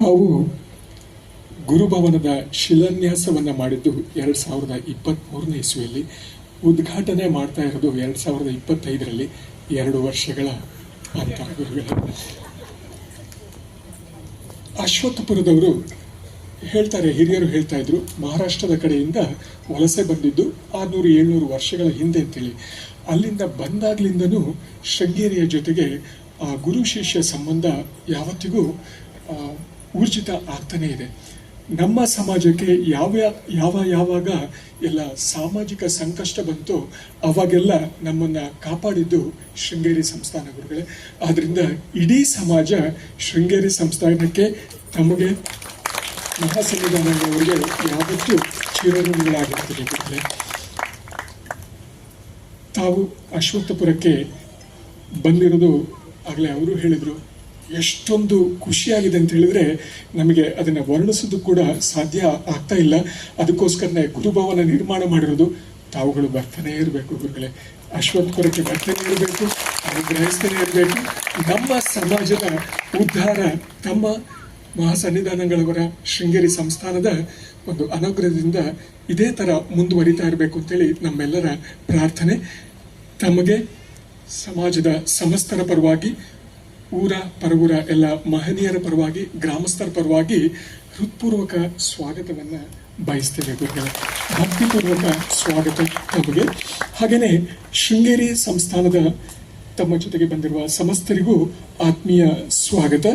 ನಾವು ಗುರುಭವನದ ಶಿಲಾನ್ಯಾಸವನ್ನು ಮಾಡಿದ್ದು 2023ನೇ ಇಸ್ವಿಯಲ್ಲಿ, ಉದ್ಘಾಟನೆ ಮಾಡ್ತಾ ಇರೋದು 2025ರಲ್ಲಿ. 2 ವರ್ಷಗಳ ಅಂತರ ಗುರುಗಳು. ಅಶ್ವತ್ಥಪುರದವರು ಹೇಳ್ತಾರೆ, ಹಿರಿಯರು ಹೇಳ್ತಾ ಇದ್ರು, ಮಹಾರಾಷ್ಟ್ರದ ಕಡೆಯಿಂದ ವಲಸೆ ಬಂದಿದ್ದು 600-700 ವರ್ಷಗಳ ಹಿಂದೆ ಅಂತೇಳಿ. ಅಲ್ಲಿಂದ ಬಂದಾಗ್ಲಿಂದನೂ ಶೃಂಗೇರಿಯ ಜೊತೆಗೆ ಆ ಗುರು ಶಿಷ್ಯ ಸಂಬಂಧ ಯಾವತ್ತಿಗೂ ಊರ್ಜಿತ ಆಗ್ತಾನೇ ಇದೆ. ನಮ್ಮ ಸಮಾಜಕ್ಕೆ ಯಾವಾಗ ಎಲ್ಲ ಸಾಮಾಜಿಕ ಸಂಕಷ್ಟ ಬಂತು ಅವಾಗೆಲ್ಲ ನಮ್ಮನ್ನು ಕಾಪಾಡಿದ್ದು ಶೃಂಗೇರಿ ಸಂಸ್ಥಾನ ಗುರುಗಳೇ. ಆದ್ರಿಂದ ಇಡೀ ಸಮಾಜ ಶೃಂಗೇರಿ ಸಂಸ್ಥಾನಕ್ಕೆ ತಮಗೆ ಮಹಾಸನ್ನಿಧಾನಗಳವರಿಗೆ ಯಾವತ್ತೂ ಚಿರಋಣಿಗಳಾಗಿರ್ತೀವಿ ಗುರುಗಳೇ. ತಾವು ಅಶ್ವತ್ಥಪುರಕ್ಕೆ ಬಂದಿರೋದು ಆಗಲೇ ಅವರು ಹೇಳಿದರು, ಎಷ್ಟೊಂದು ಖುಷಿಯಾಗಿದೆ ಅಂತ ಹೇಳಿದ್ರೆ ನಮಗೆ ಅದನ್ನು ವರ್ಣಿಸೋದು ಕೂಡ ಸಾಧ್ಯ ಆಗ್ತಾ ಇಲ್ಲ. ಅದಕ್ಕೋಸ್ಕರನೇ ಗುರುಭವನ ನಿರ್ಮಾಣ ಮಾಡಿರೋದು. ತಾವುಗಳು ಬರ್ತಾನೆ ಇರಬೇಕು ಗುರುಗಳೇ, ಅಶ್ವತ್ಥಪುರಕ್ಕೆ ಬರ್ತಾನೆ ಇರಬೇಕು, ಅನುಗ್ರಹಿಸ್ತಾನೆ ಇರಬೇಕು. ನಮ್ಮ ಸಮಾಜದ ಉದ್ಧಾರ ತಮ್ಮ ಮಹಾಸನ್ನಿಧಾನಗಳವರ ಶೃಂಗೇರಿ ಸಂಸ್ಥಾನದ ಒಂದು ಅನುಗ್ರಹದಿಂದ ಇದೇ ಥರ ಮುಂದುವರಿತಾ ಇರಬೇಕು ಅಂತೇಳಿ ನಮ್ಮೆಲ್ಲರ ಪ್ರಾರ್ಥನೆ. ತಮಗೆ ಸಮಾಜದ ಸಮಸ್ತರ ಪರವಾಗಿ, ಊರ ಪರವೂರ ಎಲ್ಲ ಮಹನೀಯರ ಪರವಾಗಿ, ಗ್ರಾಮಸ್ಥರ ಪರವಾಗಿ ಹೃತ್ಪೂರ್ವಕ ಸ್ವಾಗತವನ್ನು ಬಯಸ್ತೇವೆ ಗುರುಗಳೇ. ಭಕ್ತಿಪೂರ್ವಕ ಸ್ವಾಗತ ತಮಗೆ. ಹಾಗೆಯೇ ಶೃಂಗೇರಿ ಸಂಸ್ಥಾನದ ತಮ್ಮ ಜೊತೆಗೆ ಬಂದಿರುವ ಸಮಸ್ತರಿಗೂ ಆತ್ಮೀಯ ಸ್ವಾಗತ.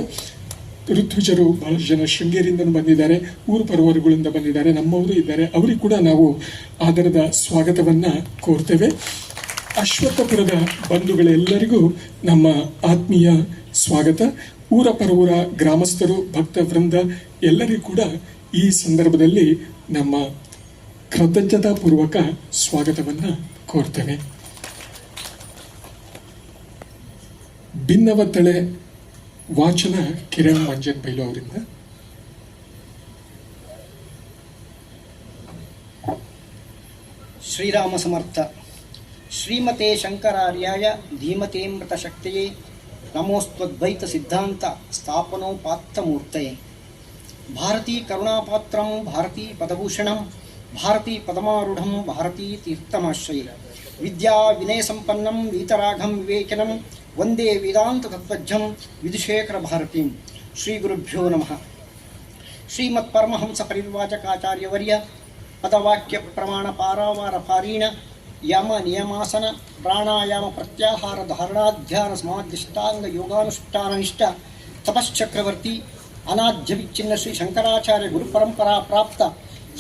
ಋತ್ವಿಜರು ಬಹಳಷ್ಟು ಜನ ಶೃಂಗೇರಿಯಿಂದ ಬಂದಿದ್ದಾರೆ, ಊರು ಪರವರುಗಳಿಂದ ಬಂದಿದ್ದಾರೆ, ನಮ್ಮವರು ಇದ್ದಾರೆ. ಅವರಿಗೆ ಕೂಡ ನಾವು ಆದರದ ಸ್ವಾಗತವನ್ನ ಕೋರ್ತೇವೆ. ಅಶ್ವತ್ಥಪುರದ ಬಂಧುಗಳೆಲ್ಲರಿಗೂ ನಮ್ಮ ಆತ್ಮೀಯ ಸ್ವಾಗತ. ಊರ ಪರವೂರ ಗ್ರಾಮಸ್ಥರು, ಭಕ್ತ ವೃಂದ ಎಲ್ಲರಿಗೂ ಕೂಡ ಈ ಸಂದರ್ಭದಲ್ಲಿ ನಮ್ಮ ಕೃತಜ್ಞತಾಪೂರ್ವಕ ಸ್ವಾಗತವನ್ನ ಕೋರ್ತೇವೆ. ಭಿನ್ನವತ್ತಳೆ ವಾಚನ ಕಿರಣ್ ಮಂಜನ್ ಬೈಲು ಅವರಿಂದ. ಶ್ರೀರಾಮ ಸಮರ್ಥ. ಶ್ರೀಮತೆ ಶಂಕರಾರ್ಯಾಯ ಧೀಮತೇಮೃತ ಶಕ್ತಿಯೇ ನಮೋಸ್ತ್ವದ್ವೈತ ಸಿದ್ಧಾಂತ ಸ್ಥಾಪನೋಪಾತ್ತಮೂರ್ತಯೇ. ಭಾರತೀ ಕರುಣಾಪಾತ್ರಂ ಭಾರತೀ ಪದಭೂಷಣಂ ಭಾರತೀ ಪದಮಾರೂಢಂ ಭಾರತೀ ತೀರ್ಥಮಾಶ್ರಯ. ವಿದ್ಯಾ ವಿನಯ ಸಂಪನ್ನಂ ವೀತರಾಘಂ ವಿವೇಕಿನಂ ವಂದೇ ವೇದಾಂತ ತತ್ವಜ್ಞಂ ವಿಧುಶೇಖರ ಭಾರತೀಂ. ಶ್ರೀ ಗುರುಭ್ಯೋ ನಮಃ. ಶ್ರೀಮತ್ ಪರಮಹಂಸ ಪರಿವ್ರಾಜಕಾಚಾರ್ಯವರ್ಯ ಪದವಾಕ್ಯ ಪ್ರಮಾಣ ಪಾರಾವಾರ ಪಾರೀಣ ಯಮ ನಿಯಮಾಸನ ಪ್ರಾಣಾಯಾಮ ಪ್ರತ್ಯಾಹಾರ ಧಾರಣಾಧ್ಯಾನ ಸಮಾಧಿಷ್ಟಾಂಗ ಯೋಗಾನುಷ್ಠಾನನಿಷ್ಠ ತಪಶ್ಚಕ್ರವರ್ತಿ ಅನಾಧ್ಯ ವಿಚ್ಛಿನ್ನ ಶ್ರೀ ಶಂಕರಾಚಾರ್ಯ ಗುರುಪರಂಪರಾ ಪ್ರಾಪ್ತ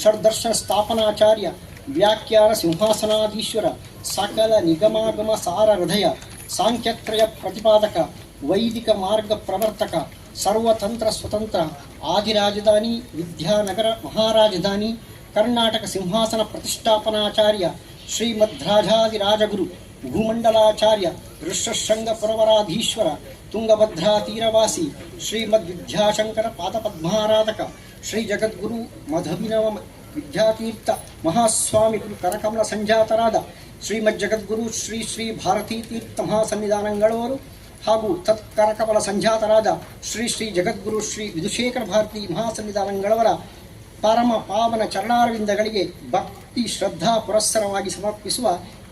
ಷಡ್ದರ್ಶನ ಸ್ಥಾಪನಾಚಾರ್ಯ ವ್ಯಾಖ್ಯಾನ ಸಿಂಹಾಸನಾಧೀಶ್ವರ ಸಕಲ ನಿಗಮಾಗಮ ಸಾರ ಹೃದಯ ಸಾಂಖ್ಯತ್ರಯ ಪ್ರತಿಪಾದಕ ವೈದಿಕ ಮಾರ್ಗ ಪ್ರವರ್ತಕ ಸರ್ವತಂತ್ರ ಸ್ವತಂತ್ರ ಆದಿರಾಜಧಾನಿ ವಿದ್ಯಾನಗರ ಮಹಾರಾಜಧಾನಿ ಕರ್ನಾಟಕ ಸಿಂಹಾಸನ ಪ್ರತಿಷ್ಠಾಪನಾಚಾರ್ಯ ಶ್ರೀಮಧ್ರಾಜಾದಿರಾಜಗುರು ಭೂಮಂಡಲಾಚಾರ್ಯ ಋಷಶೃಂಗ ಪುರವರಾಧೀಶ್ವರ ತುಂಗಭದ್ರಾ ತೀರವಾಸಿ ಶ್ರೀಮದ್ವಿದ್ಯಾಶಂಕರ ಪಾದಪದ್ಮಾರಾಧಕ ಶ್ರೀ ಜಗದ್ಗುರು ಮಧುವಿನವ ವಿದ್ಯಾತೀರ್ಥ ಮಹಾಸ್ವಾಮಿ ಕರಕಮಲ ಸಂಜಾತರಾದ ಶ್ರೀಮದ್ ಜಗದ್ಗುರು ಶ್ರೀ ಶ್ರೀ ಭಾರತೀ ತೀರ್ಥ ಮಹಾಸನ್ನಿಧಾನಗಳವರು ಹಾಗೂ ತತ್ಕರಕಮಲ ಸಂಜಾತರಾದ ಶ್ರೀ ಶ್ರೀ ಜಗದ್ಗುರು ಶ್ರೀ ವಿಧುಶೇಖರ ಭಾರತೀ ಮಹಾಸನ್ನಿಧಾನಗಳವರ ಪರಮ ಪಾವನ ಚರಣಾರವಿಂದಗಳಿಗೆ ಭಕ್ತಿ ಶ್ರದ್ಧಾ ಪುರಸ್ಸರವಾಗಿ ಸಮರ್ಪಿಸುವ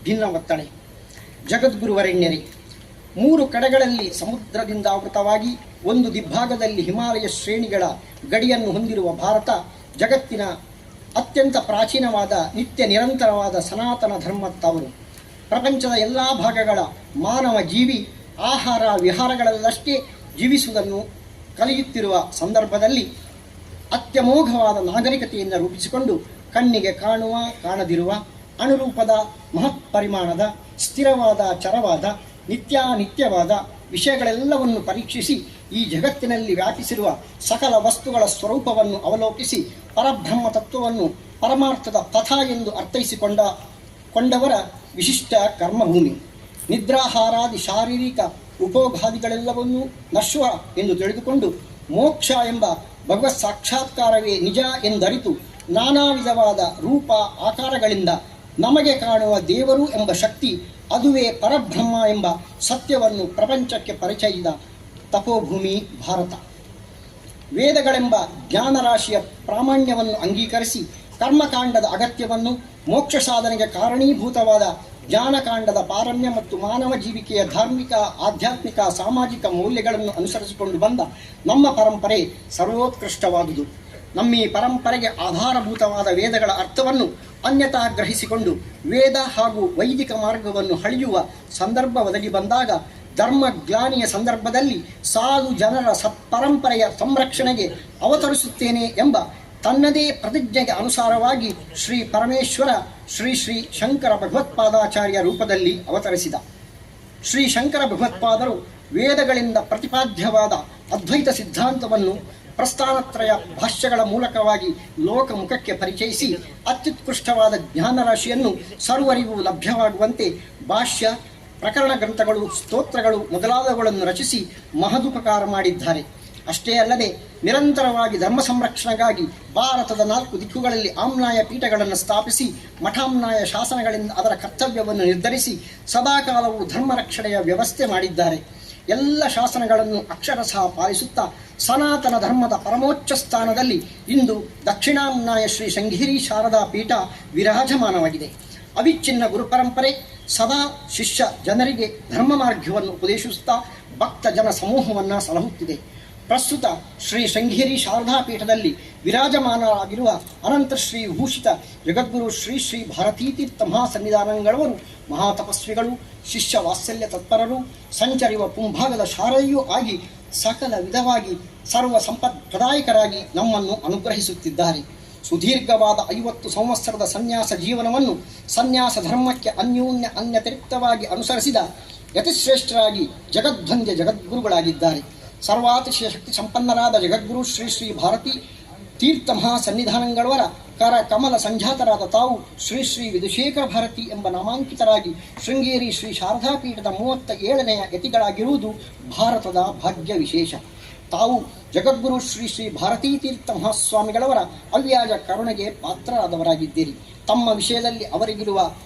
ಭಿನ್ನವತ್ತಳೆ. ಜಗದ್ಗುರುವರೆಣ್ಯರೇ, 3 ಕಡೆಗಳಲ್ಲಿ ಸಮುದ್ರದಿಂದ ಆವೃತವಾಗಿ ಒಂದು ದಿಗ್ಭಾಗದಲ್ಲಿ ಹಿಮಾಲಯ ಶ್ರೇಣಿಗಳ ಗಡಿಯನ್ನು ಹೊಂದಿರುವ ಭಾರತ ಜಗತ್ತಿನ ಅತ್ಯಂತ ಪ್ರಾಚೀನವಾದ ನಿತ್ಯ ನಿರಂತರವಾದ ಸನಾತನ ಧರ್ಮತ್ತವರು. ಪ್ರಪಂಚದ ಎಲ್ಲ ಭಾಗಗಳ ಮಾನವ ಜೀವಿ ಆಹಾರ ವಿಹಾರಗಳಲ್ಲಷ್ಟೇ ಜೀವಿಸುವುದನ್ನು ಕಲಿಯುತ್ತಿರುವ ಸಂದರ್ಭದಲ್ಲಿ ಅತ್ಯಮೋಘವಾದ ನಾಗರಿಕತೆಯನ್ನು ರೂಪಿಸಿಕೊಂಡು ಕಣ್ಣಿಗೆ ಕಾಣುವ ಕಾಣದಿರುವ ಅನುರೂಪದ ಮಹತ್ ಪರಿಮಾಣದ ಸ್ಥಿರವಾದ ಚರವಾದ ನಿತ್ಯಾನಿತ್ಯವಾದ ವಿಷಯಗಳೆಲ್ಲವನ್ನು ಪರೀಕ್ಷಿಸಿ ಈ ಜಗತ್ತಿನಲ್ಲಿ ವ್ಯಾಪಿಸಿರುವ ಸಕಲ ವಸ್ತುಗಳ ಸ್ವರೂಪವನ್ನು ಅವಲೋಕಿಸಿ ಪರಬ್ರಹ್ಮ ತತ್ವವನ್ನು ಪರಮಾರ್ಥದ ಪಥ ಎಂದು ಅರ್ಥೈಸಿಕೊಂಡವರ ವಿಶಿಷ್ಟ ಕರ್ಮಭೂಮಿ. ನಿದ್ರಾಹಾರಾದಿ ಶಾರೀರಿಕ ಉಪೋಗಾದಿಗಳೆಲ್ಲವನ್ನೂ ನಶ್ವರ ಎಂದು ತಿಳಿದುಕೊಂಡು ಮೋಕ್ಷ ಎಂಬ ಭಗವತ್ ಸಾಕ್ಷಾತ್ಕಾರವೇ ನಿಜ ಎಂದರಿತು ನಾನಾ ವಿಧವಾದ ರೂಪ ಆಕಾರಗಳಿಂದ ನಮಗೆ ಕಾಣುವ ದೇವರು ಎಂಬ ಶಕ್ತಿ, ಅದುವೇ ಪರಬ್ರಹ್ಮ ಎಂಬ ಸತ್ಯವನ್ನು ಪ್ರಪಂಚಕ್ಕೆ ಪರಿಚಯಿಸಿದ ತಪೋಭೂಮಿ ಭಾರತ. ವೇದಗಳೆಂಬ ಜ್ಞಾನರಾಶಿಯ ಪ್ರಾಮಾಣ್ಯವನ್ನು ಅಂಗೀಕರಿಸಿ ಕರ್ಮಕಾಂಡದ ಅಗತ್ಯವನ್ನು, ಮೋಕ್ಷ ಸಾಧನೆಗೆ ಕಾರಣೀಭೂತವಾದ ಜ್ಞಾನಕಾಂಡದ ಪಾರಮ್ಯ ಮತ್ತು ಮಾನವ ಜೀವಿಕೆಯ ಧಾರ್ಮಿಕ, ಆಧ್ಯಾತ್ಮಿಕ, ಸಾಮಾಜಿಕ ಮೌಲ್ಯಗಳನ್ನು ಅನುಸರಿಸಿಕೊಂಡು ಬಂದ ನಮ್ಮ ಪರಂಪರೆ ಸರ್ವೋತ್ಕೃಷ್ಟವಾದುದು. ನಮ್ಮ ಈ ಪರಂಪರೆಗೆ ಆಧಾರಭೂತವಾದ ವೇದಗಳ ಅರ್ಥವನ್ನು ಅನ್ಯತಾ ಗ್ರಹಿಸಿಕೊಂಡು ವೇದ ಹಾಗೂ ವೈದಿಕ ಮಾರ್ಗವನ್ನು ಹಳಿಯುವ ಸಂದರ್ಭ ಒದಗಿ ಬಂದಾಗ ಧರ್ಮಗ್ಲಾನಿಯ ಸಂದರ್ಭದಲ್ಲಿ ಸಾಧು ಜನರ ಸತ್ಪರಂಪರೆಯ ಸಂರಕ್ಷಣೆಗೆ ಅವತರಿಸುತ್ತೇನೆ ಎಂಬ ತನ್ನದೇ ಪ್ರತಿಜ್ಞೆಗೆ ಅನುಸಾರವಾಗಿ ಶ್ರೀ ಪರಮೇಶ್ವರ ಶ್ರೀ ಶ್ರೀ ಶಂಕರ ಭಗವತ್ಪಾದಾಚಾರ್ಯ ರೂಪದಲ್ಲಿ ಅವತರಿಸಿದ. ಶ್ರೀ ಶಂಕರ ಭಗವತ್ಪಾದರು ವೇದಗಳಿಂದ ಪ್ರತಿಪಾದ್ಯವಾದ ಅದ್ವೈತ ಸಿದ್ಧಾಂತವನ್ನು ಪ್ರಸ್ಥಾನತ್ರಯ ಭಾಷ್ಯಗಳ ಮೂಲಕವಾಗಿ ಲೋಕಮುಖಕ್ಕೆ ಪರಿಚಯಿಸಿ ಅತ್ಯುತ್ಕೃಷ್ಟವಾದ ಜ್ಞಾನರಾಶಿಯನ್ನು ಸರ್ವರಿಗೂ ಲಭ್ಯವಾಗುವಂತೆ ಭಾಷ್ಯ, ಪ್ರಕರಣ ಗ್ರಂಥಗಳು, ಸ್ತೋತ್ರಗಳು ಮೊದಲಾದವುಗಳನ್ನು ರಚಿಸಿ ಮಹದುಪಕಾರ ಮಾಡಿದ್ದಾರೆ. ಅಷ್ಟೇ ಅಲ್ಲದೆ ನಿರಂತರವಾಗಿ ಧರ್ಮ ಸಂರಕ್ಷಣೆಗಾಗಿ ಭಾರತದ 4 ದಿಕ್ಕುಗಳಲ್ಲಿ ಆಮ್ನಾಯ ಪೀಠಗಳನ್ನು ಸ್ಥಾಪಿಸಿ ಮಠಾಮ್ನಾಯ ಶಾಸನಗಳಿಂದ ಅದರ ಕರ್ತವ್ಯವನ್ನು ನಿರ್ಧರಿಸಿ ಸದಾಕಾಲವೂ ಧರ್ಮ ರಕ್ಷಣೆಯ ವ್ಯವಸ್ಥೆ ಮಾಡಿದ್ದಾರೆ. ಎಲ್ಲ ಶಾಸನಗಳನ್ನು ಅಕ್ಷರಶಃ ಪಾಲಿಸುತ್ತಾ ಸನಾತನ ಧರ್ಮದ ಪರಮೋಚ್ಚ ಸ್ಥಾನದಲ್ಲಿ ಇಂದು ದಕ್ಷಿಣಾಮ್ನಾಯ ಶ್ರೀ ಶೃಂಗೇರಿ ಶಾರದಾ ಪೀಠ ವಿರಾಜಮಾನವಾಗಿದೆ. ಅವಿಚ್ಛಿನ್ನ ಗುರುಪರಂಪರೆ ಸದಾ ಶಿಷ್ಯ ಜನರಿಗೆ ಧರ್ಮ ಮಾರ್ಗವನ್ನು ಉಪದೇಶಿಸುತ್ತಾ ಭಕ್ತ ಜನ ಸಮೂಹವನ್ನು ಸಲಹುತ್ತಿದೆ. ಪ್ರಸ್ತುತ ಶ್ರೀ ಶೃಂಗೇರಿ ಶಾರದಾ ಪೀಠದಲ್ಲಿ ವಿರಾಜಮಾನರಾಗಿರುವ ಅನಂತ ಶ್ರೀ ಭೂಷಿತ ಜಗದ್ಗುರು ಶ್ರೀ ಶ್ರೀ ಭಾರತೀತೀರ್ಥ ಮಹಾಸನ್ನಿಧಾನಗಳವರು ಮಹಾತಪಸ್ವಿಗಳು, ಶಿಷ್ಯ ವಾತ್ಸಲ್ಯ ತತ್ಪರರು, ಸಂಚರಿಯುವ ಪುಂಭಾಗದ ಶಾಲೆಯೂ ಆಗಿ ಸಕಲ ವಿಧವಾಗಿ ಸರ್ವ ಸಂಪತ್ಪ್ರದಾಯಕರಾಗಿ ನಮ್ಮನ್ನು ಅನುಗ್ರಹಿಸುತ್ತಿದ್ದಾರೆ. ಸುದೀರ್ಘವಾದ 50 ಸಂವತ್ಸರದ ಸನ್ಯಾಸ ಜೀವನವನ್ನು ಸನ್ಯಾಸ ಧರ್ಮಕ್ಕೆ ಅನ್ಯತಿರಿಕ್ತವಾಗಿ ಅನುಸರಿಸಿದ ಯತಿಶ್ರೇಷ್ಠರಾಗಿ ಜಗದ್ವಂದ್ಯ ಜಗದ್ಗುರುಗಳಾಗಿದ್ದಾರೆ. ಸರ್ವಾತಿಶಯ ಶಕ್ತಿ ಸಂಪನ್ನರಾದ ಜಗದ್ಗುರು ಶ್ರೀ ಶ್ರೀ ಭಾರತೀ ತೀರ್ಥ ಮಹಾಸನ್ನಿಧಾನಗಳವರ ಕರ ಕಮಲ ಸಂಜಾತರಾದ ತಾವು ಶ್ರೀ ಶ್ರೀ ವಿಧುಶೇಖರ ಭಾರತಿ ಎಂಬ ನಾಮಾಂಕಿತರಾಗಿ ಶೃಂಗೇರಿ ಶ್ರೀ ಶಾರದಾ ಪೀಠದ 37ನೆಯ ಯತಿಗಳಾಗಿರುವುದು ಭಾರತದ ಭಾಗ್ಯ ವಿಶೇಷ. ತಾವು ಜಗದ್ಗುರು ಶ್ರೀ ಶ್ರೀ ಭಾರತೀ ತೀರ್ಥ ಮಹಾಸ್ವಾಮಿಗಳವರ ಅವ್ಯಾಜ ಕರುಣೆಗೆ ಪಾತ್ರರಾದವರಾಗಿದ್ದೀರಿ. ತಮ್ಮ ವಿಷಯದಲ್ಲಿ ಅವರಿಗಿರುವ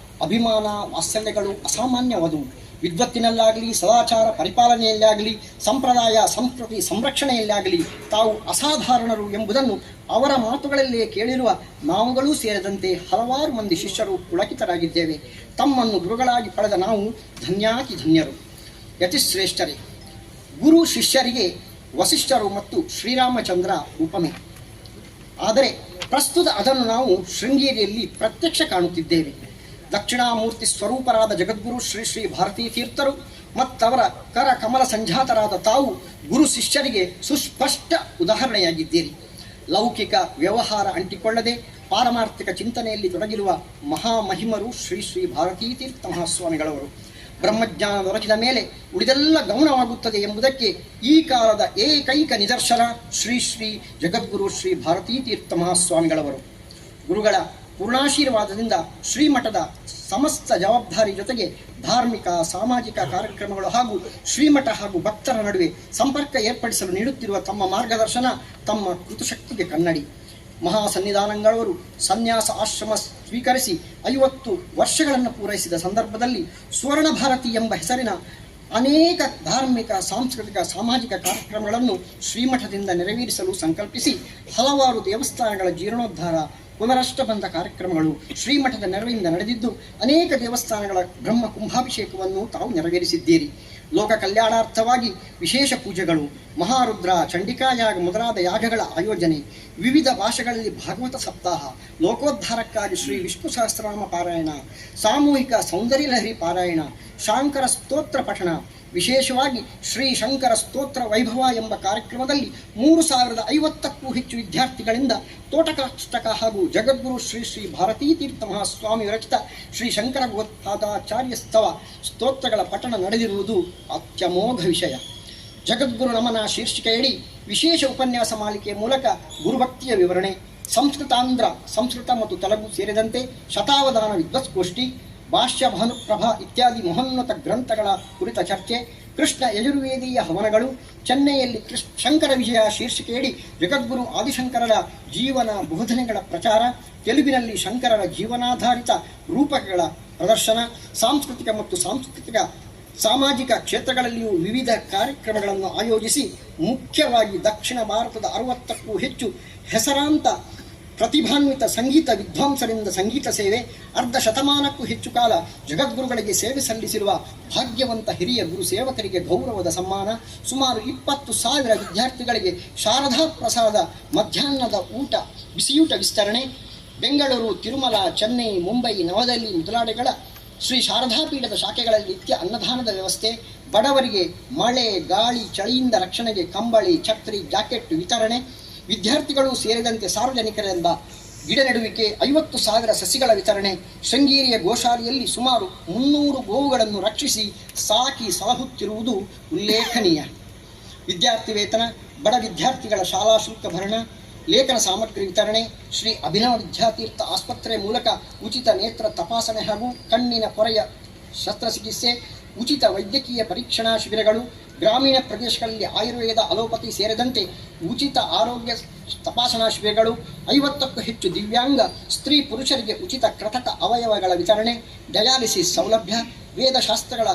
ಅಭಿಮಾನ, ವಾತ್ಸಲ್ಯಗಳು ಅಸಾಮಾನ್ಯವಾದವು. ವಿದ್ವತ್ತಿನಲ್ಲಾಗಲಿ, ಸದಾಚಾರ ಪರಿಪಾಲನೆಯಲ್ಲಾಗಲಿ, ಸಂಪ್ರದಾಯ ಸಂಸ್ಕೃತಿ ಸಂರಕ್ಷಣೆಯಲ್ಲಾಗಲಿ ತಾವು ಅಸಾಧಾರಣರು ಎಂಬುದನ್ನು ಅವರ ಮಾತುಗಳಲ್ಲೇ ಕೇಳಿರುವ ನಾವುಗಳೂ ಸೇರಿದಂತೆ ಹಲವಾರು ಮಂದಿ ಶಿಷ್ಯರು ಪುಳಕಿತರಾಗಿದ್ದೇವೆ. ತಮ್ಮನ್ನು ಗುರುಗಳಾಗಿ ಪಡೆದ ನಾವು ಧನ್ಯಾತಿಧನ್ಯರು. ಯತಿಶ್ರೇಷ್ಠರೇ, ಗುರು ಶಿಷ್ಯರಿಗೆ ವಸಿಷ್ಠರು ಮತ್ತು ಶ್ರೀರಾಮಚಂದ್ರ ಉಪಮೆ. ಆದರೆ ಪ್ರಸ್ತುತ ಅದನ್ನು ನಾವು ಶೃಂಗೇರಿಯಲ್ಲಿ ಪ್ರತ್ಯಕ್ಷ ಕಾಣುತ್ತಿದ್ದೇವೆ. ದಕ್ಷಿಣಾಮೂರ್ತಿ ಸ್ವರೂಪರಾದ ಜಗದ್ಗುರು ಶ್ರೀ ಶ್ರೀ ಭಾರತೀ ತೀರ್ಥರು ಮತ್ತವರ ಕರ ಕಮಲ ಸಂಜಾತರಾದ ತಾವು ಗುರು ಶಿಷ್ಯರಿಗೆ ಸುಸ್ಪಷ್ಟ ಉದಾಹರಣೆಯಾಗಿದ್ದೀರಿ. ಲೌಕಿಕ ವ್ಯವಹಾರ ಅಂಟಿಕೊಳ್ಳದೆ ಪಾರಮಾರ್ಥಿಕ ಚಿಂತನೆಯಲ್ಲಿ ತೊಡಗಿರುವ ಮಹಾಮಹಿಮರು ಶ್ರೀ ಶ್ರೀ ಭಾರತೀ ತೀರ್ಥ ಮಹಾಸ್ವಾಮಿಗಳವರು. ಬ್ರಹ್ಮಜ್ಞಾನ ದೊರಕಿದ ಮೇಲೆ ಉಳಿದೆಲ್ಲ ಗಮನವಾಗುತ್ತದೆ ಎಂಬುದಕ್ಕೆ ಈ ಕಾಲದ ಏಕೈಕ ನಿದರ್ಶನ ಶ್ರೀ ಶ್ರೀ ಜಗದ್ಗುರು ಶ್ರೀ ಭಾರತೀ ತೀರ್ಥ ಮಹಾಸ್ವಾಮಿಗಳವರು. ಗುರುಗಳ ಪೂರ್ಣಾಶೀರ್ವಾದದಿಂದ ಶ್ರೀಮಠದ ಸಮಸ್ತ ಜವಾಬ್ದಾರಿ ಜೊತೆಗೆ ಧಾರ್ಮಿಕ, ಸಾಮಾಜಿಕ ಕಾರ್ಯಕ್ರಮಗಳು ಹಾಗೂ ಶ್ರೀಮಠ ಹಾಗೂ ಭಕ್ತರ ನಡುವೆ ಸಂಪರ್ಕ ಏರ್ಪಡಿಸಲು ನೀಡುತ್ತಿರುವ ತಮ್ಮ ಮಾರ್ಗದರ್ಶನ ತಮ್ಮ ಕೃತಶಕ್ತಿಗೆ ಕನ್ನಡಿ. ಮಹಾಸನ್ನಿಧಾನಗಳವರು ಸನ್ಯಾಸ ಆಶ್ರಮ ಸ್ವೀಕರಿಸಿ 50 ವರ್ಷಗಳನ್ನು ಪೂರೈಸಿದ ಸಂದರ್ಭದಲ್ಲಿ ಸುವರ್ಣ ಭಾರತಿ ಎಂಬ ಹೆಸರಿನ ಅನೇಕ ಧಾರ್ಮಿಕ, ಸಾಂಸ್ಕೃತಿಕ, ಸಾಮಾಜಿಕ ಕಾರ್ಯಕ್ರಮಗಳನ್ನು ಶ್ರೀಮಠದಿಂದ ನೆರವೇರಿಸಲು ಸಂಕಲ್ಪಿಸಿ ಹಲವಾರು ದೇವಸ್ಥಾನಗಳ ಜೀರ್ಣೋದ್ಧಾರ, ಪುನರಷ್ಟಬಂಧ ಕಾರ್ಯಕ್ರಮಗಳು ಶ್ರೀಮಠದ ನೆರವಿನಿಂದ ನಡೆದಿದ್ದು ಅನೇಕ ದೇವಸ್ಥಾನಗಳ ಬ್ರಹ್ಮ ಕುಂಭಾಭಿಷೇಕವನ್ನು ತಾವು ನೆರವೇರಿಸಿದ್ದೀರಿ. ಲೋಕ ಕಲ್ಯಾಣಾರ್ಥವಾಗಿ ವಿಶೇಷ ಪೂಜೆಗಳು, ಮಹಾರುದ್ರ, ಚಂಡಿಕಾಯಾಗ ಮೊದಲಾದ ಯಾಗಗಳ ಆಯೋಜನೆ, ವಿವಿಧ ಭಾಷೆಗಳಲ್ಲಿ ಭಾಗವತ ಸಪ್ತಾಹ, ಲೋಕೋದ್ಧಾರಕ್ಕಾಗಿ ಶ್ರೀ ವಿಷ್ಣು ಸಹಸ್ರನಾಮ ಪಾರಾಯಣ, ಸಾಮೂಹಿಕ ಸೌಂದರ್ಯ ಲಹರಿ ಪಾರಾಯಣ, ಶಾಂಕರ ಸ್ತೋತ್ರ ಪಠಣ, ವಿಶೇಷವಾಗಿ ಶ್ರೀ ಶಂಕರ ಸ್ತೋತ್ರ ವೈಭವ ಎಂಬ ಕಾರ್ಯಕ್ರಮದಲ್ಲಿ 3050ಕ್ಕೂ ಹೆಚ್ಚು ವಿದ್ಯಾರ್ಥಿಗಳಿಂದ ತೋಟಕಾಷ್ಟಕ ಹಾಗೂ ಜಗದ್ಗುರು ಶ್ರೀ ಶ್ರೀ ಭಾರತೀ ತೀರ್ಥ ಮಹಾಸ್ವಾಮಿ ವಿರಚಿತ ಶ್ರೀ ಶಂಕರ ಭಗವತ್ಪಾದಾಚಾರ್ಯ ಸ್ತವ ಸ್ತೋತ್ರಗಳ ಪಠಣ ನಡೆದಿರುವುದು ಅತ್ಯಮೋಘ ವಿಷಯ. ಜಗದ್ಗುರು ನಮನ ಶೀರ್ಷಿಕೆಯಡಿ ವಿಶೇಷ ಉಪನ್ಯಾಸ ಮಾಲಿಕೆಯ ಮೂಲಕ ಗುರುಭಕ್ತಿಯ ವಿವರಣೆ, ಸಂಸ್ಕೃತಾಂಧ್ರ, ಸಂಸ್ಕೃತ ಮತ್ತು ತೆಲುಗು ಸೇರಿದಂತೆ ಶತಾವಧಾನ ವಿದ್ವತ್ಗೋಷ್ಠಿ, ಭಾಷ್ಯ, ಭಾನುಪ್ರಭಾ ಇತ್ಯಾದಿ ಮಹೋನ್ನತ ಗ್ರಂಥಗಳ ಕುರಿತ ಚರ್ಚೆ, ಕೃಷ್ಣ ಯಜುರ್ವೇದೀಯ ಹವನಗಳು, ಚೆನ್ನೈಯಲ್ಲಿ ಶಂಕರ ವಿಜಯ ಶೀರ್ಷಿಕೆಯಡಿ ಜಗದ್ಗುರು ಆದಿಶಂಕರರ ಜೀವನ ಬೋಧನೆಗಳ ಪ್ರಚಾರ, ತೆಲುಗಿನಲ್ಲಿ ಶಂಕರರ ಜೀವನಾಧಾರಿತ ರೂಪಕಗಳ ಪ್ರದರ್ಶನ, ಸಾಂಸ್ಕೃತಿಕ ಮತ್ತು ಸಾಂಸ್ಕೃತಿಕ ಸಾಮಾಜಿಕ ಕ್ಷೇತ್ರಗಳಲ್ಲಿಯೂ ವಿವಿಧ ಕಾರ್ಯಕ್ರಮಗಳನ್ನು ಆಯೋಜಿಸಿ ಮುಖ್ಯವಾಗಿ ದಕ್ಷಿಣ ಭಾರತದ 60ಕ್ಕೂ ಹೆಚ್ಚು ಹೆಸರಾಂತ ಪ್ರತಿಭಾನ್ವಿತ ಸಂಗೀತ ವಿದ್ವಾಂಸರಿಂದ ಸಂಗೀತ ಸೇವೆ, ಅರ್ಧ ಶತಮಾನಕ್ಕೂ ಹೆಚ್ಚು ಕಾಲ ಜಗದ್ಗುರುಗಳಿಗೆ ಸೇವೆ ಸಲ್ಲಿಸಿರುವ ಭಾಗ್ಯವಂತ ಹಿರಿಯ ಗುರು ಸೇವಕರಿಗೆ ಗೌರವದ ಸಮ್ಮಾನ, ಸುಮಾರು 20,000 ವಿದ್ಯಾರ್ಥಿಗಳಿಗೆ ಶಾರದಾ ಪ್ರಸಾದ ಮಧ್ಯಾಹ್ನದ ಬಿಸಿಯೂಟ ವಿಸ್ತರಣೆ, ಬೆಂಗಳೂರು, ತಿರುಮಲ, ಚೆನ್ನೈ, ಮುಂಬೈ, ನವದೆಹಲಿ ಮೊದಲಾಡೆಗಳ ಶ್ರೀ ಶಾರದಾ ಪೀಠದ ಶಾಖೆಗಳಲ್ಲಿ ನಿತ್ಯ ಅನ್ನದಾನದ ವ್ಯವಸ್ಥೆ, ಬಡವರಿಗೆ ಮಳೆ ಗಾಳಿ ಚಳಿಯಿಂದ ರಕ್ಷಣೆಗೆ ಕಂಬಳಿ, ಛತ್ರಿ, ಜಾಕೆಟ್ ವಿತರಣೆ, ವಿದ್ಯಾರ್ಥಿಗಳು ಸೇರಿದಂತೆ ಸಾರ್ವಜನಿಕರಿಂದ ಗಿಡ ನೆಡುವಿಕೆ, 50,000 ಸಸಿಗಳ ವಿತರಣೆ, ಶೃಂಗೇರಿಯ ಗೋಶಾಲೆಯಲ್ಲಿ ಸುಮಾರು 300 ಗೋವುಗಳನ್ನು ರಕ್ಷಿಸಿ ಸಾಕಿ ಸಲಹುತ್ತಿರುವುದು ಉಲ್ಲೇಖನೀಯ. ವಿದ್ಯಾರ್ಥಿ ವೇತನ, ಬಡ ವಿದ್ಯಾರ್ಥಿಗಳ ಶಾಲಾ ಶುಲ್ಕ ಭರಣ, ಲೇಖನ ಸಾಮಗ್ರಿ ವಿತರಣೆ, ಶ್ರೀ ಅಭಿನವ ವಿದ್ಯಾತೀರ್ಥ ಆಸ್ಪತ್ರೆ ಮೂಲಕ ಉಚಿತ ನೇತ್ರ ತಪಾಸಣೆ ಹಾಗೂ ಕಣ್ಣಿನ ಪೊರೆಯ ಶಸ್ತ್ರಚಿಕಿತ್ಸೆ, ಉಚಿತ ವೈದ್ಯಕೀಯ ಪರೀಕ್ಷಣಾ ಶಿಬಿರಗಳು, ಗ್ರಾಮೀಣ ಪ್ರದೇಶಗಳಲ್ಲಿ ಆಯುರ್ವೇದ ಅಲೋಪತಿ ಸೇರಿದಂತೆ ಉಚಿತ ಆರೋಗ್ಯ ತಪಾಸಣಾ ಶಿಬಿರಗಳು, 50ಕ್ಕೂ ಹೆಚ್ಚು ದಿವ್ಯಾಂಗ ಸ್ತ್ರೀ ಪುರುಷರಿಗೆ ಉಚಿತ ಕೃತಕ ಅವಯವಗಳ ವಿತರಣೆ, ಡಯಾಲಿಸಿಸ್ ಸೌಲಭ್ಯ, ವೇದಶಾಸ್ತ್ರಗಳ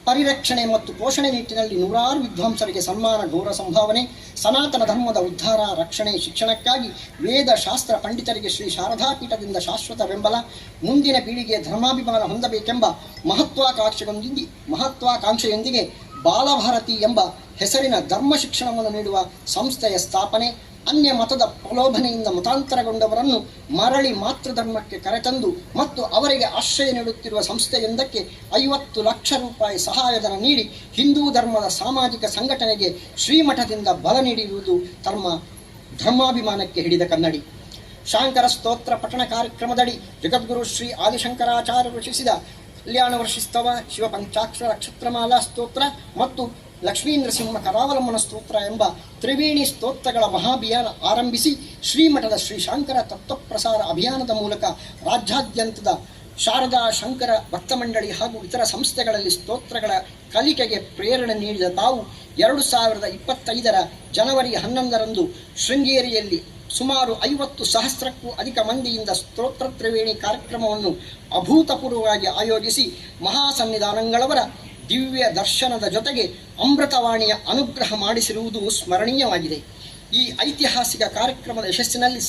ಪರಿರಕ್ಷಣೆ ಮತ್ತು ಪೋಷಣೆ ನಿಟ್ಟಿನಲ್ಲಿ 100 ವಿದ್ವಾಂಸರಿಗೆ ಸನ್ಮಾನ ಗೌರವ ಸಂಭಾವನೆ, ಸನಾತನ ಧರ್ಮದ ಉದ್ಧಾರ ರಕ್ಷಣೆ ಶಿಕ್ಷಣಕ್ಕಾಗಿ ವೇದಶಾಸ್ತ್ರ ಪಂಡಿತರಿಗೆ ಶ್ರೀ ಶಾರದಾ ಪೀಠದಿಂದ ಶಾಶ್ವತ ಬೆಂಬಲ, ಮುಂದಿನ ಪೀಳಿಗೆ ಧರ್ಮಾಭಿಮಾನ ಹೊಂದಬೇಕೆಂಬ ಮಹತ್ವಾಕಾಂಕ್ಷೆಯೊಂದಿಗೆ ಬಾಲಭಾರತಿ ಎಂಬ ಹೆಸರಿನ ಧರ್ಮ ಶಿಕ್ಷಣವನ್ನು ನೀಡುವ ಸಂಸ್ಥೆಯ ಸ್ಥಾಪನೆ, ಅನ್ಯ ಮತದ ಪ್ರಲೋಭನೆಯಿಂದ ಮತಾಂತರಗೊಂಡವರನ್ನು ಮರಳಿ ಮಾತೃಧರ್ಮಕ್ಕೆ ಕರೆತಂದು ಮತ್ತು ಅವರಿಗೆ ಆಶ್ರಯ ನೀಡುತ್ತಿರುವ ಸಂಸ್ಥೆಯೊಂದಕ್ಕೆ 50 ಲಕ್ಷ ರೂಪಾಯಿ ಸಹಾಯಧನ ನೀಡಿ ಹಿಂದೂ ಧರ್ಮದ ಸಾಮಾಜಿಕ ಸಂಘಟನೆಗೆ ಶ್ರೀಮಠದಿಂದ ಬಲ ನೀಡಿರುವುದು ಧರ್ಮಾಭಿಮಾನಕ್ಕೆ ಹಿಡಿದ ಕನ್ನಡಿ. ಶಾಂಕರ ಸ್ತೋತ್ರ ಪಠಣ ಕಾರ್ಯಕ್ರಮದಡಿ ಜಗದ್ಗುರು ಶ್ರೀ ಆದಿಶಂಕರಾಚಾರ್ಯರು ರಚಿಸಿದ ಕಲ್ಯಾಣ ವರ್ಷಿಸ್ತವ, ಶಿವ ಪಂಚಾಕ್ಷರ ನಕ್ಷತ್ರಮಾಲಾ ಸ್ತೋತ್ರ ಮತ್ತು ಲಕ್ಷ್ಮೀ ನರಸಿಂಹ ಕರಾವಲಂಬನ ಸ್ತೋತ್ರ ಎಂಬ ತ್ರಿವೇಣಿ ಸ್ತೋತ್ರಗಳ ಮಹಾಭಿಯಾನ ಆರಂಭಿಸಿ ಶ್ರೀಮಠದ ಶ್ರೀ ಶಾಂಕರ ತತ್ವಪ್ರಸಾರ ಅಭಿಯಾನದ ಮೂಲಕ ರಾಜ್ಯಾದ್ಯಂತದ ಶಾರದಾ ಶಂಕರ ಭಕ್ತಮಂಡಳಿ ಹಾಗೂ ಇತರ ಸಂಸ್ಥೆಗಳಲ್ಲಿ ಸ್ತೋತ್ರಗಳ ಕಲಿಕೆಗೆ ಪ್ರೇರಣೆ ನೀಡಿದ ತಾವು 2025 ಜನವರಿ 11ರಂದು ಶೃಂಗೇರಿಯಲ್ಲಿ ಸುಮಾರು 50,000ಕ್ಕೂ ಅಧಿಕ ಮಂದಿಯಿಂದ ಸ್ತೋತ್ರ ತ್ರಿವೇಣಿ ಕಾರ್ಯಕ್ರಮವನ್ನು ಅಭೂತಪೂರ್ವವಾಗಿ ಆಯೋಜಿಸಿ ಮಹಾಸನ್ನಿಧಾನಗಳವರ ದಿವ್ಯ ದರ್ಶನದ ಜೊತೆಗೆ ಅಮೃತವಾಣಿಯ ಅನುಗ್ರಹ ಮಾಡಿಸಿರುವುದು ಸ್ಮರಣೀಯವಾಗಿದೆ. ಈ ಐತಿಹಾಸಿಕ ಕಾರ್ಯಕ್ರಮದ ಯಶಸ್ಸಿನಲ್ಲಿ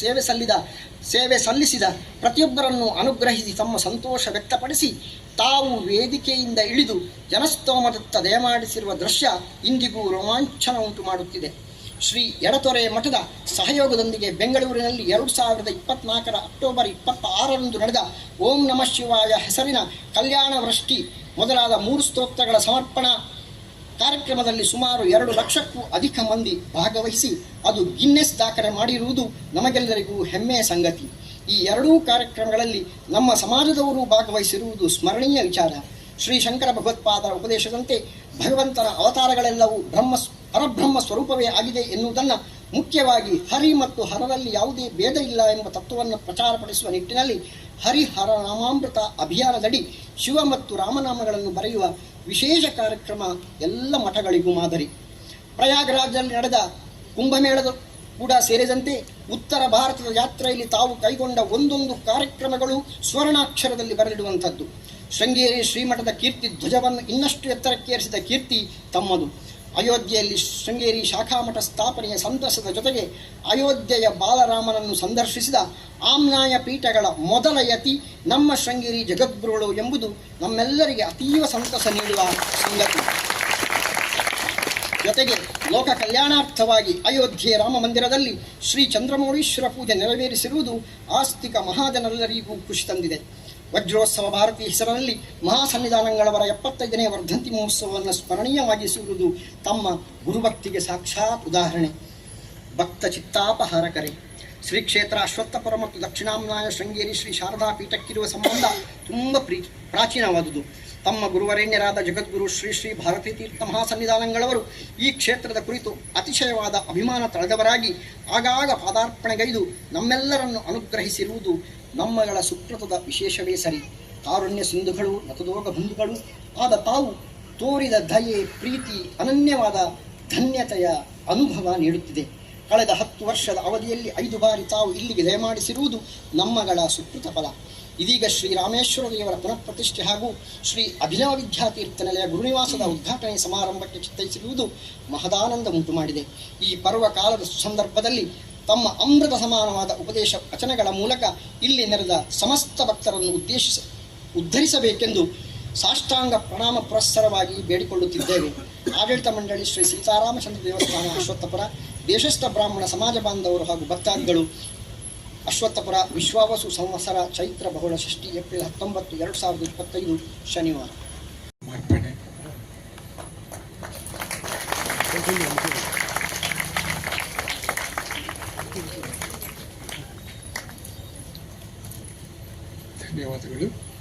ಸೇವೆ ಸಲ್ಲಿಸಿದ ಪ್ರತಿಯೊಬ್ಬರನ್ನು ಅನುಗ್ರಹಿಸಿ ತಮ್ಮ ಸಂತೋಷ ವ್ಯಕ್ತಪಡಿಸಿ ತಾವು ವೇದಿಕೆಯಿಂದ ಇಳಿದು ಜನಸ್ತೋಮದತ್ತ ದಯಮಾಡಿಸಿರುವ ದೃಶ್ಯ ಇಂದಿಗೂ ರೋಮಾಂಚನ ಉಂಟು ಮಾಡುತ್ತಿದೆ. ಶ್ರೀ ಎಡತೊರೆ ಮಠದ ಸಹಯೋಗದೊಂದಿಗೆ ಬೆಂಗಳೂರಿನಲ್ಲಿ 2024 ಅಕ್ಟೋಬರ್ 26ರಂದು ನಡೆದ ಓಂ ನಮಃ ಶಿವಾಯ ಹೆಸರಿನ ಕಲ್ಯಾಣ ವೃಷ್ಟಿ ಮೊದಲಾದ 3 ಸ್ತೋತ್ರಗಳ ಸಮರ್ಪಣಾ ಕಾರ್ಯಕ್ರಮದಲ್ಲಿ ಸುಮಾರು 2 ಲಕ್ಷಕ್ಕೂ ಅಧಿಕ ಮಂದಿ ಭಾಗವಹಿಸಿ ಅದು ಗಿನ್ನೆಸ್ ದಾಖಲೆ ಮಾಡಿರುವುದು ನಮಗೆಲ್ಲರಿಗೂ ಹೆಮ್ಮೆಯ ಸಂಗತಿ. ಈ 2 ಕಾರ್ಯಕ್ರಮಗಳಲ್ಲಿ ನಮ್ಮ ಸಮಾಜದವರು ಭಾಗವಹಿಸಿರುವುದು ಸ್ಮರಣೀಯ ವಿಚಾರ. ಶ್ರೀ ಶಂಕರ ಭಗವತ್ಪಾದರ ಉಪದೇಶದಂತೆ ಭಗವಂತನ ಅವತಾರಗಳೆಲ್ಲವೂ ಪರಬ್ರಹ್ಮ ಸ್ವರೂಪವೇ ಆಗಿದೆ ಎನ್ನುವುದನ್ನು, ಮುಖ್ಯವಾಗಿ ಹರಿ ಮತ್ತು ಹರರಲ್ಲಿ ಯಾವುದೇ ಭೇದ ಇಲ್ಲ ಎಂಬ ತತ್ವವನ್ನು ಪ್ರಚಾರಪಡಿಸುವ ನಿಟ್ಟಿನಲ್ಲಿ ಹರಿಹರ ನಾಮಾಮೃತ ಅಭಿಯಾನದಡಿ ಶಿವ ಮತ್ತು ರಾಮನಾಮಗಳನ್ನು ಬರೆಯುವ ವಿಶೇಷ ಕಾರ್ಯಕ್ರಮ ಎಲ್ಲ ಮಠಗಳಿಗೂ ಮಾದರಿ. ಪ್ರಯಾಗರಾಜಲ್ಲಿ ನಡೆದ ಕುಂಭಮೇಳದ ಕೂಡ ಸೇರಿದಂತೆ ಉತ್ತರ ಭಾರತದ ಯಾತ್ರೆಯಲ್ಲಿ ತಾವು ಕೈಗೊಂಡ ಒಂದೊಂದು ಕಾರ್ಯಕ್ರಮಗಳು ಸ್ವರ್ಣಾಕ್ಷರದಲ್ಲಿ ಬರೆದಿಡುವಂಥದ್ದು. ಶೃಂಗೇರಿ ಶ್ರೀಮಠದ ಕೀರ್ತಿ ಧ್ವಜವನ್ನು ಇನ್ನಷ್ಟು ಎತ್ತರಕ್ಕೇರಿಸಿದ ಕೀರ್ತಿ ತಮ್ಮದು. ಅಯೋಧ್ಯೆಯಲ್ಲಿ ಶೃಂಗೇರಿ ಶಾಖಾಮಠ ಸ್ಥಾಪನೆಯ ಸಂತಸದ ಜೊತೆಗೆ ಅಯೋಧ್ಯೆಯ ಬಾಲರಾಮನನ್ನು ಸಂದರ್ಶಿಸಿದ ಆಮ್ನಾಯ ಪೀಠಗಳ ಮೊದಲ ಯತಿ ನಮ್ಮ ಶೃಂಗೇರಿ ಜಗದ್ಗುರುಗಳು ಎಂಬುದು ನಮ್ಮೆಲ್ಲರಿಗೆ ಅತೀವ ಸಂತಸ ನೀಡುವ ಸಂಗತಿ. ಜೊತೆಗೆ ಲೋಕ ಕಲ್ಯಾಣಾರ್ಥವಾಗಿ ಅಯೋಧ್ಯೆಯ ರಾಮ ಮಂದಿರದಲ್ಲಿ ಶ್ರೀ ಚಂದ್ರಮೌಳೀಶ್ವರ ಪೂಜೆ ನೆರವೇರಿಸಿರುವುದು ಆಸ್ತಿಕ ಮಹಾಜನರೆಲ್ಲರಿಗೂ ಖುಷಿ ತಂದಿದೆ. ವಜ್ರೋತ್ಸವ ಭಾರತಿ ಹೆಸರಿನಲ್ಲಿ ಮಹಾಸನ್ನಿಧಾನಗಳವರ 75ನೇ ವರ್ಧಂತಿ ಮಹೋತ್ಸವವನ್ನು ಸ್ಮರಣೀಯವಾಗಿಸುವುದು ತಮ್ಮ ಗುರುಭಕ್ತಿಗೆ ಸಾಕ್ಷಾತ್ ಉದಾಹರಣೆ. ಭಕ್ತ ಚಿತ್ತಾಪಹಾರಕರೆ ಶ್ರೀ ಕ್ಷೇತ್ರ ಅಶ್ವತ್ಥಪುರ ಮತ್ತು ದಕ್ಷಿಣಾಮ್ನಾಯ ಶೃಂಗೇರಿ ಶ್ರೀ ಶಾರದಾ ಪೀಠಕ್ಕಿರುವ ಸಂಬಂಧ ತುಂಬ ಪ್ರಾಚೀನವಾದುದು. ತಮ್ಮ ಗುರುವರೇಣ್ಯರಾದ ಜಗದ್ಗುರು ಶ್ರೀ ಶ್ರೀ ಭಾರತೀ ತೀರ್ಥ ಮಹಾಸನ್ನಿಧಾನಗಳವರು ಈ ಕ್ಷೇತ್ರದ ಕುರಿತು ಅತಿಶಯವಾದ ಅಭಿಮಾನ ತಳೆದವರಾಗಿ ಆಗಾಗ ಪಾದಾರ್ಪಣೆಗೈದು ನಮ್ಮೆಲ್ಲರನ್ನು ಅನುಗ್ರಹಿಸಿರುವುದು ನಮ್ಮಗಳ ಸುಕೃತದ ವಿಶೇಷವೇ ಸರಿ. ಕಾರುಣ್ಯ ಸಿಂಧುಗಳು ನತದೋಗ ಬಂಧುಗಳು ಆದ ತಾವು ತೋರಿದ ದಯೆ ಪ್ರೀತಿ ಅನನ್ಯವಾದ ಧನ್ಯತೆಯ ಅನುಭವ ನೀಡುತ್ತಿದೆ. ಕಳೆದ 10 ವರ್ಷದ ಅವಧಿಯಲ್ಲಿ 5 ಬಾರಿ ತಾವು ಇಲ್ಲಿಗೆ ದಯಮಾಡಿಸಿರುವುದು ನಮ್ಮಗಳ ಸುಕೃತ ಫಲ. ಇದೀಗ ಶ್ರೀ ರಾಮೇಶ್ವರ ದೇವರ ಪುನಃಪ್ರತಿಷ್ಠೆ ಹಾಗೂ ಶ್ರೀ ಅಭಿನವ ವಿದ್ಯಾತೀರ್ಥ ನಿಲಯ ಗುರುನಿವಾಸದ ಉದ್ಘಾಟನೆ ಸಮಾರಂಭಕ್ಕೆ ಚಿತ್ತೈಸಿರುವುದು ಮಹದಾನಂದ ಉಂಟು ಮಾಡಿದೆ. ಈ ಪರ್ವಕಾಲದ ಸಂದರ್ಭದಲ್ಲಿ ತಮ್ಮ ಅಮೃತ ಸಮಾನವಾದ ಉಪದೇಶ ವಚನಗಳ ಮೂಲಕ ಇಲ್ಲಿ ನೆರೆದ ಸಮಸ್ತ ಭಕ್ತರನ್ನು ಉದ್ಧರಿಸಬೇಕೆಂದು ಸಾಷ್ಟಾಂಗ ಪ್ರಣಾಮ ಪುರಸ್ಸರವಾಗಿ ಬೇಡಿಕೊಳ್ಳುತ್ತಿದ್ದೇವೆ. ಆಡಳಿತ ಮಂಡಳಿ ಶ್ರೀ ಸೀತಾರಾಮಚಂದ್ರ ದೇವಸ್ಥಾನ ಅಶ್ವತ್ಥಪುರ, ದೇಶಸ್ಥ ಬ್ರಾಹ್ಮಣ ಸಮಾಜ ಬಾಂಧವರು ಹಾಗೂ ಭಕ್ತಾದಿಗಳು. ಅಶ್ವತ್ಥಪುರ ವಿಶ್ವಾವಸು ಸಂವತ್ಸರ ಚೈತ್ರ ಬಹುಳ ಷಷ್ಠಿ ಏಪ್ರಿಲ್ 19, 2025 ಶನಿವಾರ. ಮಾರ್ಪಣೆ. ಧನ್ಯವಾದಗಳು.